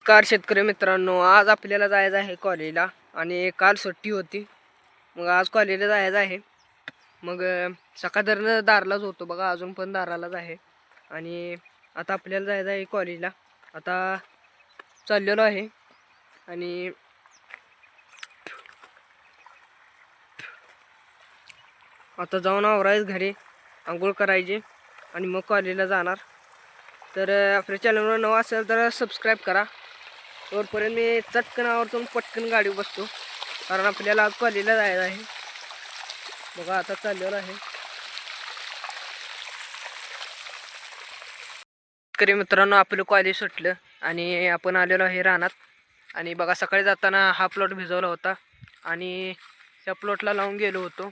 Car शेतकरी मित्रांनो, आज आपल्याला जायचं आहे कॉलेजला आणि काल सुट्टी होती. मग आज कॉलेजला जायचं आहे. मग सकाळधरनं दारालाच होतो बघा, अजून पण दारालाच आहे. आणि आता आपल्याला जायचं आहे कॉलेजला. आता चाललेलो आहे आणि आता जाऊन आवरायचं घरी, आंघोळ करायची आणि मग कॉलेजला जाणार. तर आपल्या चॅनलवर नवा असेल तर सबस्क्राईब करा. तोपर्यंत मी चटकन आवरतून पटकन गाडी बसतो, कारण आपल्याला आज कॉलेजला जायचं आहे. बघा आता चाललेलं आहे. शेतकरी मित्रांनो, आपलं कॉलेज सुटलं आणि आपण आलेलो आहे रानात. आणि बघा सकाळी जाताना हा प्लॉट भिजवला होता आणि त्या प्लॉटला लावून गेलो होतो.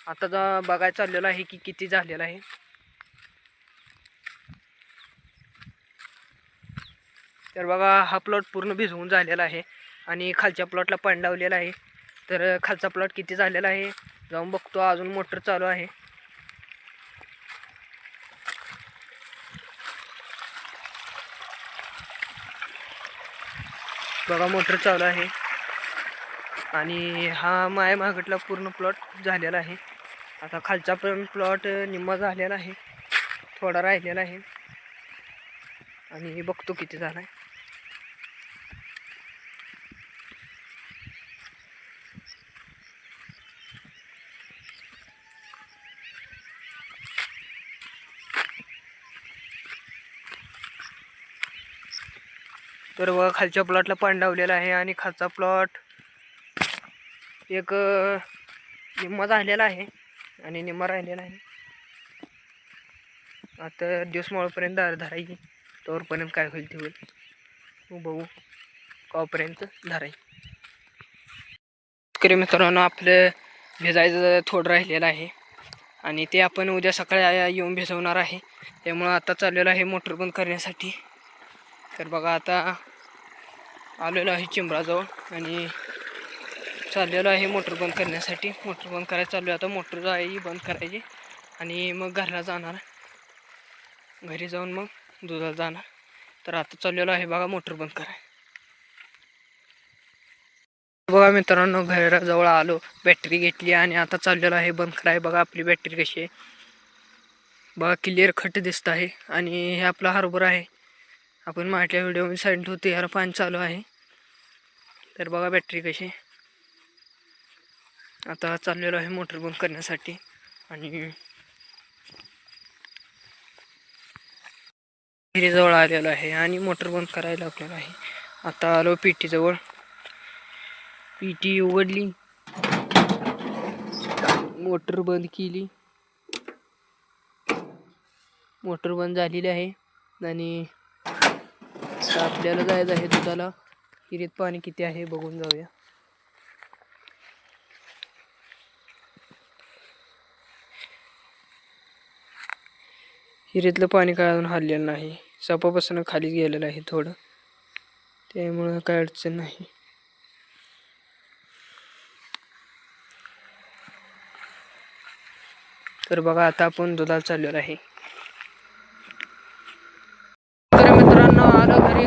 आता बघायला चाललेलं आहे की किती झालेलं आहे. तर बघा हा प्लॉट पूर्ण भिजवून झालेला आहे आणि खालच्या प्लॉटला पाणी लावलेलं आहे. तर खालचा प्लॉट किती झालेला आहे जाऊन बघतो. अजून मोटर चालू आहे. बघा मोटर चालू आहे आणि हा मागटला पूर्ण प्लॉट झालेला आहे. आता खालचा पण प्लॉट निम्मा झालेला आहे, थोडा राहिलेला आहे आणि बघतो किती झाला आहे. तर बघा खालच्या प्लॉटला पाणी लावलेलं आहे आणि खालचा प्लॉट एक निम्मा झालेला आहे आणि निम्मा राहिलेला आहे. आता दिवस माळपर्यंत धरायची, तोवरपर्यंत काय होईल ते होईल, बघू कावपर्यंत धरायची. शेतकरी मित्रांनो, आपलं भिजायचं थोडं राहिलेलं आहे आणि ते आपण उद्या सकाळी येऊन भिजवणार आहे. त्यामुळं आता चाललेलं आहे मोटर बंद करण्यासाठी. तर बघा आता आलेलो आहे चिंबराजवळ आणि चाललेलो आहे मोटर बंद करण्यासाठी. मोटर बंद करायला चालू आहे. आता मोटर जाई बंद करायची आणि मग घरला जाणार. घरी जाऊन मग दुधाला जाणार. तर आता चाललेलो आहे बघा मोटर बंद करायला. बघा मित्रांनो, घराजवळ आलो, बॅटरी घेतली आणि आता चाललेलो आहे बंद कराय. बघा आपली बॅटरी कशी आहे, बघा क्लिअर खट दिसत आहे. आणि हे आपला हरभरा आहे, आपण मागच्या व्हिडिओमध्ये सांगितलं होतं याला पाणी चालू आहे. तर बघा बॅटरी कशी. आता चाललेलो आहे मोटर बंद करण्यासाठी आणि विहिरीजवळ आलेलो आहे आणि मोटर बंद करायला आपल्याला आहे. आता आलो पेटी जवळ, पेटी उघडली, मोटर बंद केली. मोटर बंद झालेली आहे आणि आपल्याला जायचं आहे दुधाला. विहिरीत पाणी किती आहे बघून जाऊया. विहिरीतलं पाणी काय अजून हललेलं नाही, सपापासून खाली गेलेलं आहे थोडं, त्यामुळं काय अडचण नाही. तर बघा आता आपण दुधाला चाललेलो आहे. तर मित्रांनो, आलो घरी.